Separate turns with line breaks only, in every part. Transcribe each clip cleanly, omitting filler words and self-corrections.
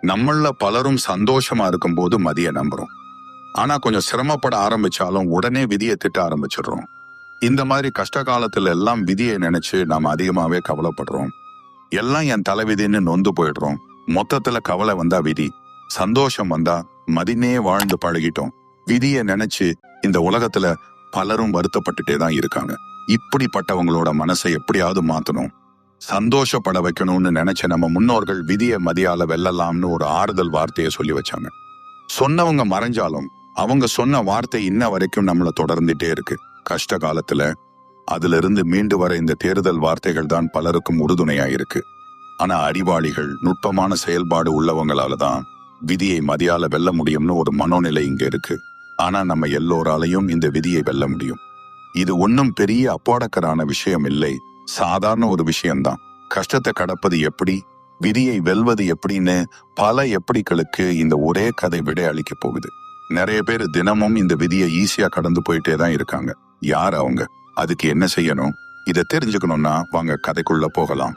நம்மள பலரும் சந்தோஷமா இருக்கும்போது மதிய நம்புறோம். ஆனா கொஞ்சம் சிரமப்பட ஆரம்பிச்சாலும் உடனே விதியை திட்ட ஆரம்பிச்சிடுறோம். இந்த மாதிரி கஷ்ட காலத்துல எல்லாம் விதியை நினைச்சு நாம அதிகமாவே கவலைப்படுறோம். எல்லாம் என் தலைவிதின்னு நொந்து போயிடுறோம். மொத்தத்துல கவலை வந்தா விதி, சந்தோஷம் வந்தா மதினே வாழ்ந்து பழகிட்டோம். விதியை நினைச்சு இந்த உலகத்துல பலரும் வருத்தப்பட்டுட்டே தான் இருக்காங்க. இப்படிப்பட்டவங்களோட மனசை எப்படியாவது மாத்தணும், சந்தோஷப்பட வைக்கணும்னு நினைச்ச நம்ம முன்னோர்கள் விதியை மதியால வெல்லலாம்னு ஒரு ஆறுதல் வார்த்தையை சொல்லி வச்சாங்க. சொன்னவங்க மறைஞ்சாலும் அவங்க சொன்ன வார்த்தை இன்ன வரைக்கும் நம்மளை தொடர்ந்துட்டே இருக்கு. கஷ்ட காலத்துல அதுல இருந்து மீண்டு வர இந்த தேர்தல் வார்த்தைகள் தான் பலருக்கும் உறுதுணையா இருக்கு. ஆனா அறிவாளிகள், நுட்பமான செயல்பாடு உள்ளவங்களால தான் விதியை மதியால வெல்ல முடியும்னு ஒரு மனோநிலை இங்க இருக்கு. ஆனா நம்ம எல்லோராலையும் இந்த விதியை வெல்ல முடியும். இது ஒன்னும் பெரிய அப்பாடக்கரான விஷயம் இல்லை, சாதாரண ஒரு விஷயம்தான். கஷ்டத்தை கடப்பது எப்படி, விதியை வெல்வது எப்படின்னு பல எப்படிகளுக்கு இந்த ஒரே கதை விடை அளிக்க போகுது. நிறைய பேர் தினமும் இந்த விதியை ஈஸியா கடந்து போயிட்டே தான் இருக்காங்க. யார் அவங்க, அதுக்கு என்ன செய்யணும், இதை தெரிஞ்சுக்கணும்னா வாங்க கதைக்குள்ள போகலாம்.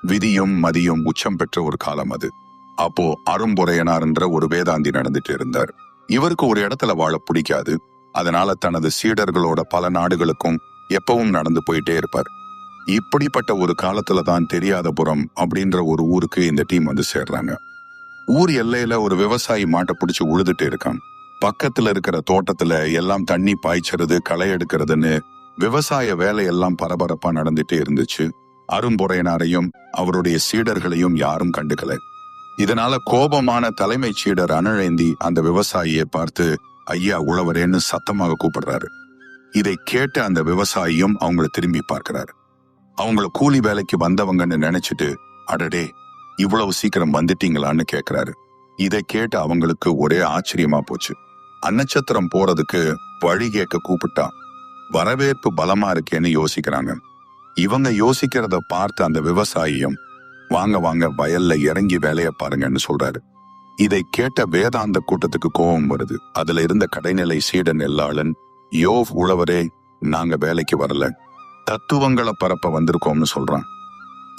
விதியும் மதியும் உச்சம் பெற்ற ஒரு காலம் அது. அப்போ அரும்புரையனார் என்ற ஒரு வேதாந்தி நடந்துட்டு இருந்தார். இவருக்கு ஒரு இடத்துல வாழ பிடிக்காது. அதனால தனது சீடர்களோட பல நாடுகளுக்கும் எப்பவும் நடந்து போயிட்டே இருப்பார். இப்படிப்பட்ட ஒரு காலத்துல தான் தெரியாதபுரம் அப்படின்ற ஒரு ஊருக்கு இந்த டீம் வந்து சேர்றாங்க. ஊர் எல்லையில ஒரு விவசாயி மாட்டை பிடிச்சு உழுதுட்டு இருக்கான். பக்கத்துல இருக்கிற தோட்டத்துல எல்லாம் தண்ணி பாய்ச்சறது, களை எடுக்கிறதுன்னு விவசாய வேலையெல்லாம் பரபரப்பா நடந்துட்டே இருந்துச்சு. அரும்புரையனாரையும் அவருடைய சீடர்களையும் யாரும் கண்டுக்கல. இதனால கோபமான தலைமை சீடர் அனழேந்தி அந்த விவசாயியை பார்த்து ஐயா உழவரேன்னு சத்தமாக கூப்பிடுறாரு. இதை கேட்ட அந்த விவசாயியும் அவங்கள திரும்பி பார்க்கிறாரு. அவங்கள கூலி வேலைக்கு வந்தவங்கன்னு நினைச்சிட்டு அடடே இவ்வளவு சீக்கிரம் வந்துட்டீங்களான்னு கேக்குறாரு. இதை கேட்டு அவங்களுக்கு ஒரே ஆச்சரியமா போச்சு. அன்னச்சத்திரம் போறதுக்கு வழி கேட்க கூப்பிட்டா வரவேற்பு பலமா இருக்கேன்னு யோசிக்கிறாங்க. இவங்க யோசிக்கிறத பார்த்து அந்த விவசாயியும் வாங்க வாங்க வயல்ல இறங்கி வேலைய பாருங்கன்னு சொல்றாரு. இதை கேட்ட வேதாந்த கூட்டத்துக்கு கோபம் வருது. அதுல இருந்த கடைநிலை சீடன் எல்லாளன், யோவ் உழவரே, நாங்க வேலைக்கு வரல, தத்துவங்களை பரப்ப வந்திருக்கோம்னு சொல்றான்.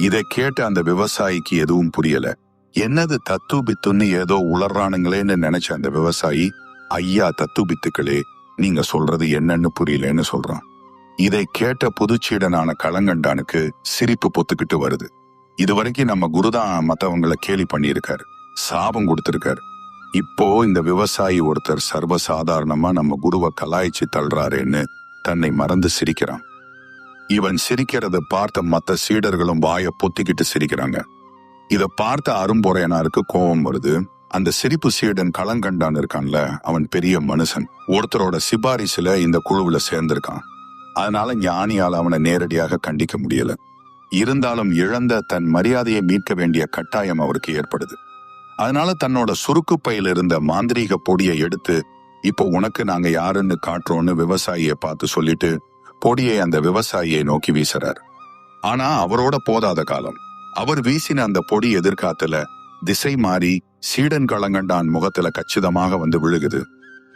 இதை கேட்ட அந்த விவசாயிக்கு எதுவும் புரியல. என்னது தத்து பித்துன்னு ஏதோ உளறானுங்களேன்னு நினைச்ச அந்த விவசாயி, ஐயா தத்து பித்துக்களே, நீங்க சொல்றது என்னன்னு புரியலன்னு சொல்றான். இதை கேட்ட புதுச்சீடனான களங்கண்டானுக்கு சிரிப்பு பொத்துக்கிட்டு வருது. இதுவரைக்கும் நம்ம குருதான் மத்தவங்களை கேலி பண்ணியிருக்காரு, சாபம் கொடுத்திருக்காரு. இப்போ இந்த விவசாயி ஒருத்தர் சர்வசாதாரணமா நம்ம குருவை கலாய்ச்சி தள்ளுறாருன்னு தன்னை மறந்து சிரிக்கிறான். இவன் சிரிக்கிறத பார்த்த மத்த சீடர்களும் வாய பொத்திக்கிட்டு சிரிக்கிறாங்க. இத பார்த்த அரும்புரையனாருக்கு கோபம் வருது. அந்த சிரிப்பு சீடன் களங்கண்டான் இருக்கான்ல, அவன் பெரிய மனுஷன், ஒருத்தரோட சிபாரிசுல இந்த குழுவுல சேர்ந்திருக்கான். அதனால ஞானியால் அவனை நேரடியாக கண்டிக்க முடியல. இருந்தாலும் இழந்த தன் மரியாதையை மீட்க வேண்டிய கட்டாயம் அவருக்கு ஏற்படுது. அதனால தன்னோட சுருக்கு பையில இருந்த மாந்திரீக பொடியை எடுத்து இப்போ உனக்கு நாங்க யாருன்னு காட்டுறோன்னு விவசாயியை பார்த்து சொல்லிட்டு பொடியை அந்த விவசாயியை நோக்கி வீசுறாரு. ஆனா அவரோட போதாத காலம். அவர் வீசின அந்த பொடி எதிர்காத்துல திசை மாறி சீடன் களங்கண்டான் முகத்துல கச்சிதமாக வந்து விழுகுது.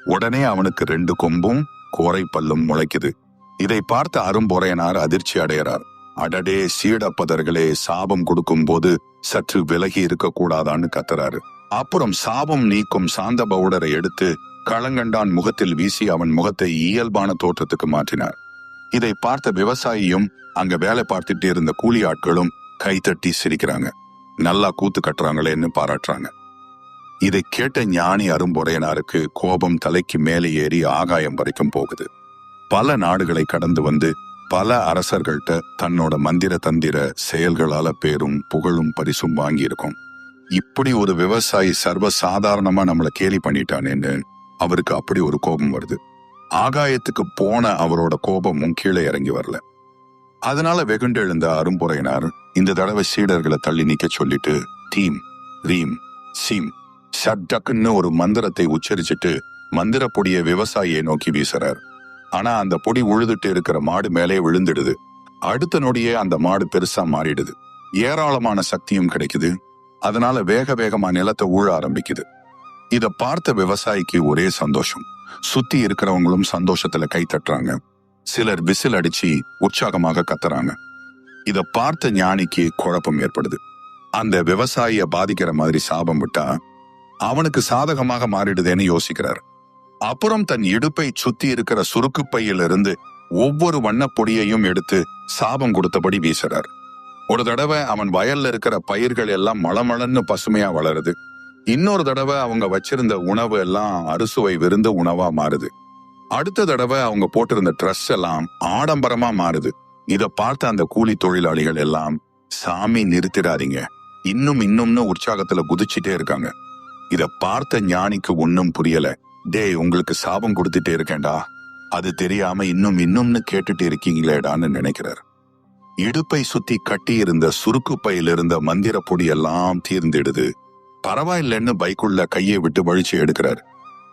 உடனே அவனுக்கு 2 கொம்பும் கோரை பல்லும் முளைக்குது. இதை பார்த்த அரும்புரையனார் அதிர்ச்சி அடைகிறார். அடடே சீடப்பதர்களே, சாபம் கொடுக்கும் போது சற்று விலகி இருக்க கூடாதான்னு கத்துறாரு. அப்புறம் சாபம் நீக்கும் சாந்த பவுடரை எடுத்து களங்கண்டான் முகத்தில் வீசி அவன் முகத்தை இயல்பான தோற்றத்துக்கு மாற்றினார். இதை பார்த்த விவசாயியும் அங்க வேலை பார்த்துட்டு இருந்த கூலி ஆட்களும் கைத்தட்டி சிரிக்கிறாங்க. நல்லா கூத்து கட்டுறாங்களேன்னு பாராட்டுறாங்க. இதை கேட்ட ஞானி அரும்புரையனாருக்கு கோபம் தலைக்கு மேலே ஏறி ஆகாயம் வரைக்கும் போகுது. பல நாடுகளை கடந்து வந்து பல அரசர்கள்ட்ட தன்னோட மந்திர தந்திர செயல்களால பேரும் புகழும் பரிசும் வாங்கியிருக்கோம். இப்படி ஒரு விவசாயி சர்வ சாதாரணமா நம்மள கேலி பண்ணிட்டானேன்னு அவருக்கு அப்படி ஒரு கோபம் வருது. ஆகாயத்துக்கு போன அவரோட கோபமும் கீழே இறங்கி வரல. அதனால வெகுண்டு எழுந்த அரும்புரையனார் இந்த தடவை சீடர்களை தள்ளி நிக்க சொல்லிட்டு தீம் ரீம் சீம் ஷட்டக்குன்னு ஒரு மந்திரத்தை உச்சரிச்சுட்டு மந்திர பொடியை விவசாயியை நோக்கி வீசுறார். ஆனா அந்த பொடி உழுதுட்டு இருக்கிற மாடு மேலே விழுந்துடுது. அடுத்த நொடியே அந்த மாடு பெருசா மாறிடுது. ஏராளமான சக்தியும் கிடைக்குது. அதனால வேக வேகமா நிலத்தை ஊழ ஆரம்பிக்குது. இத பார்த்த விவசாயிக்கு ஒரே சந்தோஷம். சுத்தி இருக்கிறவங்களும் சந்தோஷத்துல கை தட்டுறாங்க. சிலர் விசில் அடிச்சு உற்சாகமாக கத்துறாங்க. இத பார்த்த ஞானிக்கு குழப்பம் ஏற்படுது. அந்த விவசாயிய பாதிக்கிற மாதிரி சாபம் விட்டா அவனுக்கு சாதகமாக மாறிடுதேன்னு யோசிக்கிறார். அப்புறம் தன் இடுப்பை சுத்தி இருக்கிற சுருக்கு பையிலிருந்து ஒவ்வொரு வண்ணப்பொடியையும் எடுத்து சாபம் கொடுத்தபடி வீசுறார். ஒரு தடவை அவன் வயல்ல இருக்கிற பயிர்கள் எல்லாம் மளமளன்னு பசுமையா வளருது. இன்னொரு தடவை அவங்க வச்சிருந்த உணவு எல்லாம் அறுசுவை விருந்து உணவா மாறுது. அடுத்த தடவை அவங்க போட்டிருந்த ட்ரெஸ் எல்லாம் ஆடம்பரமா மாறுது. இத பார்த்த அந்த கூலி தொழிலாளிகள் எல்லாம், சாமி நிறுத்திடாதீங்க, இன்னும்னு உற்சாகத்துல குதிச்சுட்டே இருக்காங்க. இத பார்த்த ஞானிக்கு ஒன்னும் புரியல. டேய், உங்களுக்கு சாபம் கொடுத்துட்டே இருக்கேன்டா, அது தெரியாம இன்னும்னு கேட்டுட்டு இருக்கீங்களேடான்னு நினைக்கிறார். இடுப்பை சுத்தி கட்டி இருந்த சுருக்கு பையில இருந்த மந்திர பொடி எல்லாம் தீர்ந்திடுது. பரவாயில்லன்னு பைக்குள்ள கையை விட்டு வழிச்சு எடுக்கிறார்.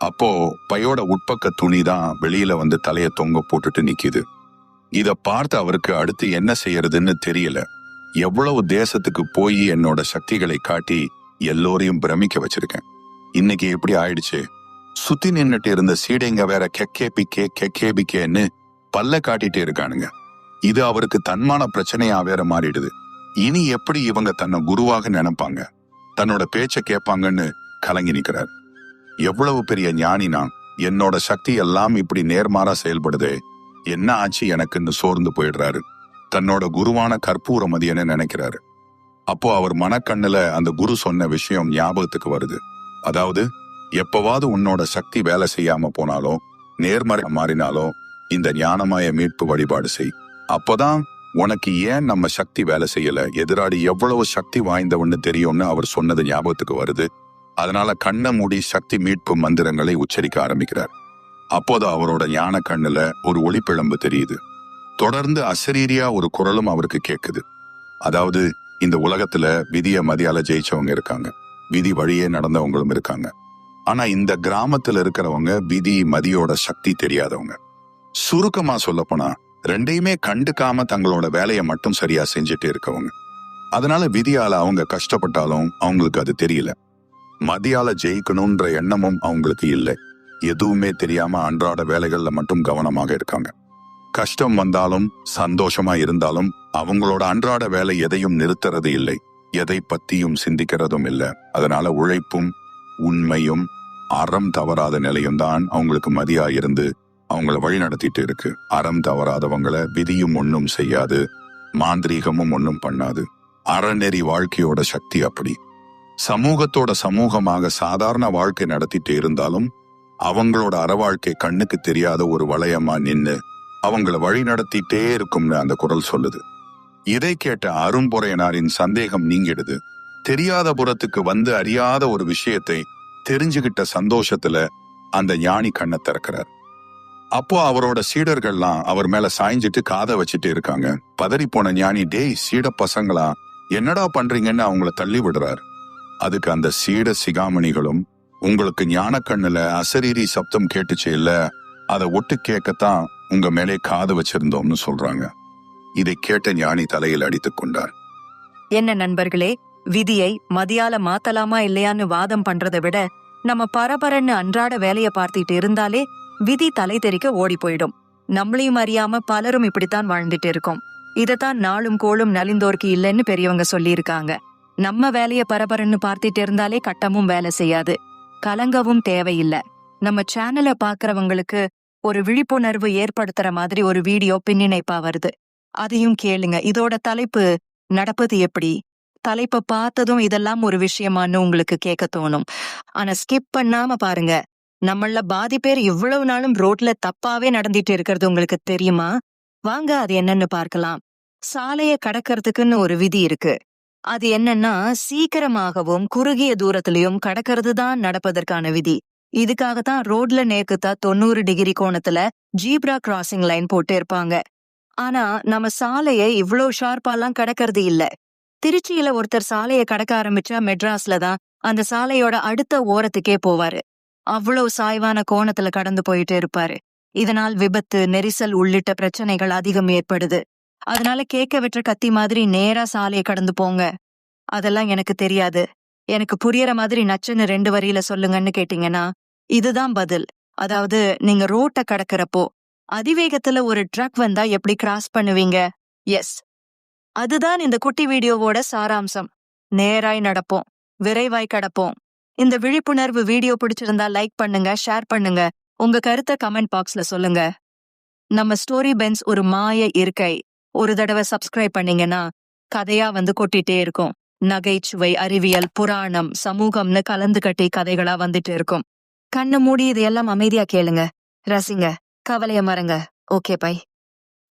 அப்போ பையோட உட்பக்க துணி தான் வெளியில வந்து தலைய தொங்க போட்டுட்டு நிக்குது. இத பார்த்து அவருக்கு அடுத்து என்ன செய்யறதுன்னு தெரியல. எவ்வளவு தேசத்துக்கு போய் என்னோட சக்திகளை காட்டி எல்லோரையும் பிரமிக்க வச்சிருக்கேன், இன்னைக்கு எப்படி ஆயிடுச்சு. சுத்தி நின்னுட்டு இருந்த சீடைங்க வேற கெக்கேபிக்கேன்னு பல்ல காட்டிட்டே இருக்கானுங்க. இது அவருக்கு தன்மான பிரச்சனையா வேற மாறிடுது. இனி எப்படி இவங்க தன்னை குருவாக நினைப்பாங்க, தன்னோட பேச்ச கேட்பாங்கன்னு கலங்கி நிக்கிறார். எவ்வளவு பெரிய ஞானி நான், என்னோட சக்தி எல்லாம் இப்படி நேர்மாறா செயல்படுதே, என்ன ஆச்சு எனக்குன்னு சோர்ந்து போயிடுறாரு. தன்னோட குருவான கற்பூர மதியன்னு நினைக்கிறாரு. அப்போ அவர் மனக்கண்ணுல அந்த குரு சொன்ன விஷயம் ஞாபகத்துக்கு வருது. அதாவது, எப்பவாவது உன்னோட சக்தி வேலை செய்யாம போனாலும், நேர்மறை மாறினாலும் இந்த ஞானமாய மீட்பு வழிபாடு செய். அப்போதான் உனக்கு ஏன் நம்ம சக்தி வேலை செய்யல, எதிராடி எவ்வளவு சக்தி வாய்ந்தவன்னு தெரியும்னு அவர் சொன்னது ஞாபகத்துக்கு வருது. அதனால கண்ணை மூடி சக்தி மீட்பு மந்திரங்களை உச்சரிக்க ஆரம்பிக்கிறார். அப்போது அவரோட ஞான கண்ணுல ஒரு ஒளிப்பிழம்பு தெரியுது. தொடர்ந்து அசரீரியா ஒரு குரலும் அவருக்கு கேக்குது. அதாவது, இந்த உலகத்துல விதிய மதியால ஜெயிச்சவங்க இருக்காங்க, விதி வழியே நடந்தவங்களும் இருக்காங்க. ஆனா இந்த கிராமத்துல இருக்கிறவங்க விதி மதியோட சக்தி தெரியாதவங்க. சுருக்கமா சொல்லப்போனா ரெண்டையுமே கண்டுக்காம தங்களோட வேலையை மட்டும் சரியா செஞ்சுட்டு இருக்கவங்க. அதனால விதியால அவங்க கஷ்டப்பட்டாலும் அவங்களுக்கு அது தெரியல. மதியால ஜெயிக்கணும்ன்ற எண்ணமும் அவங்களுக்கு இல்லை. எதுவுமே தெரியாம அன்றாட வேலைகள்ல மட்டும் கவனமாக இருக்காங்க. கஷ்டம் வந்தாலும் சந்தோஷமா இருந்தாலும் அவங்களோட அன்றாட வேலை எதையும் நிறுத்துறது இல்லை, எதை பத்தியும் சிந்திக்கிறதும் இல்லை. அதனால உழைப்பும் உண்மையும் அறம் தவறாத நிலையும் தான் அவங்களுக்கு மதியா இருந்து அவங்கள வழி நடத்திட்டு இருக்கு. அறம் தவறாதவங்கள விதியும் ஒன்னும் செய்யாது, மாந்திரீகமும் ஒன்னும் பண்ணாது. அறநெறி வாழ்க்கையோட சக்தி அப்படி. சமூகத்தோட சமூகமாக சாதாரண வாழ்க்கை நடத்திட்டு இருந்தாலும் அவங்களோட அற வாழ்க்கை கண்ணுக்கு தெரியாத ஒரு வளையமா நின்னு அவங்கள வழி நடத்திட்டே இருக்கும்னு அந்த குரல் சொல்லுது. இதை கேட்ட அரும்பொறையனாரின் சந்தேகம் நீங்கிடுது. தெரியாத புறத்துக்கு வந்து அறியாத ஒரு விஷயத்தை தெரிஞ்சுகிட்ட சந்தோஷத்துல அந்த ஞானி கண்ணை திறக்கிறார். அப்போ அவரோட சீடர்கள்லாம் அவர் மேல சாய்ஞ்சிட்டு காதை வச்சுட்டு இருக்காங்க. பதறி போன ஞானி, டேய் சீட பசங்களா, என்னடா பண்றீங்கன்னு அவங்கள தள்ளி விடுறார். அதுக்கு அந்த சீட சிகாமணிகளும், உங்களுக்கு ஞான கண்ணுல அசரீரி சப்தம் கேட்டுச்சு இல்ல, அதை ஒட்டு கேட்கத்தான் உங்க மேலே காது வச்சிருந்தோம்னு சொல்றாங்க. இதை கேட்ட ஞானி தலையில் அடித்துக் கொண்டார்.
என்ன நண்பர்களே, விதியை மதியால மாத்தலாமா இல்லையான்னு வாதம் பண்றதை விட நம்ம பரபரன்னு அன்றாட வேலைய பார்த்திட்டு இருந்தாலே விதி தலை தெறிக்க ஓடி போயிடும். நம்மளையும் அறியாம பலரும் இப்படித்தான் வாழ்ந்துட்டு இருக்கோம். இதத்தான் நாளும் கோளும் நலிந்தோர்க்கு இல்லைன்னு பெரியவங்க சொல்லியிருக்காங்க. நம்ம வேலைய பரபரன்னு பார்த்திட்டு இருந்தாலே கட்டமும் வேலை செய்யாது, கலங்கவும் தேவையில்லை. நம்ம சேனலை பாக்குறவங்களுக்கு ஒரு விழிப்புணர்வு ஏற்படுத்துற மாதிரி ஒரு வீடியோ பின்னிணைப்பா வருது, அதையும் கேளுங்க. இதோட தலைப்பு நடப்பது எப்படி. தலைப்பை பார்த்ததும் இதெல்லாம் ஒரு விஷயமானு உங்களுக்கு கேட்க தோணும். ஆனா ஸ்கிப் பண்ணாம பாருங்க. நம்மள பாதி பேர் இவ்வளவு நாளும் ரோட்ல தப்பாவே நடந்துட்டு இருக்கிறது உங்களுக்கு தெரியுமா? வாங்க அது என்னன்னு பார்க்கலாம். சாலையை கடக்கிறதுக்குன்னு ஒரு விதி இருக்கு. அது என்னன்னா, சீக்கிரமாகவும் குறுகிய தூரத்திலையும் கடக்கிறது தான் நடப்பதற்கான விதி. இதுக்காகத்தான் ரோட்ல நேர்க்குத்தா 90 டிகிரி கோணத்துல ஜீப்ரா கிராசிங் லைன் போட்டு இருப்பாங்க. ஆனா நம்ம சாலையை இவ்வளோ ஷார்ப்பாலாம் கடக்கிறது இல்ல. திருச்சியில ஒருத்தர் சாலையை கடக்க ஆரம்பிச்சா மெட்ராஸ்ல தான் அந்த சாலையோட அடுத்த ஓரத்துக்கே போவாரு. அவ்வளவு சாய்வான கோணத்துல கடந்து போயிட்டு இருப்பாரு. இதனால் விபத்து, நெரிசல் உள்ளிட்ட பிரச்சனைகள் அதிகம் ஏற்படுது. அதனால கேட்க வெற்ற கத்தி மாதிரி நேரா சாலையை கடந்து போங்க. அதெல்லாம் எனக்கு தெரியாது, எனக்கு புரியற மாதிரி நச்சுன்னு 2 வரியில சொல்லுங்கன்னு கேட்டீங்கன்னா இதுதான் பதில். அதாவது, நீங்க ரோட்டை கடக்கிறப்போ அதிவேகத்துல ஒரு ட்ரக் வந்தா எப்படி கிராஸ் பண்ணுவீங்க? எஸ், அதுதான் இந்த குட்டி வீடியோவோட சாராம்சம். நேராய் நடப்போம், விரைவாய் கடப்போம். இந்த விழிப்புணர்வு வீடியோ பிடிச்சிருந்தா லைக் பண்ணுங்க, ஷேர் பண்ணுங்க, உங்க கருத்தை கமெண்ட் பாக்ஸ்ல சொல்லுங்க. நம்ம ஸ்டோரி பென்ஸ் ஒரு மாய இருக்கை. ஒரு தடவை சப்ஸ்கிரைப் பண்ணீங்கன்னா கதையா கொட்டிட்டே இருக்கும். நகைச்சுவை, அறிவியல், புராணம், சமூகம்னு கலந்து கட்டி கதைகளா வந்துட்டு இருக்கும். கண்ணு மூடி இதையெல்லாம் அமைதியா கேளுங்க, ரசிங்க, கவலைய மறங்க. Okay bye.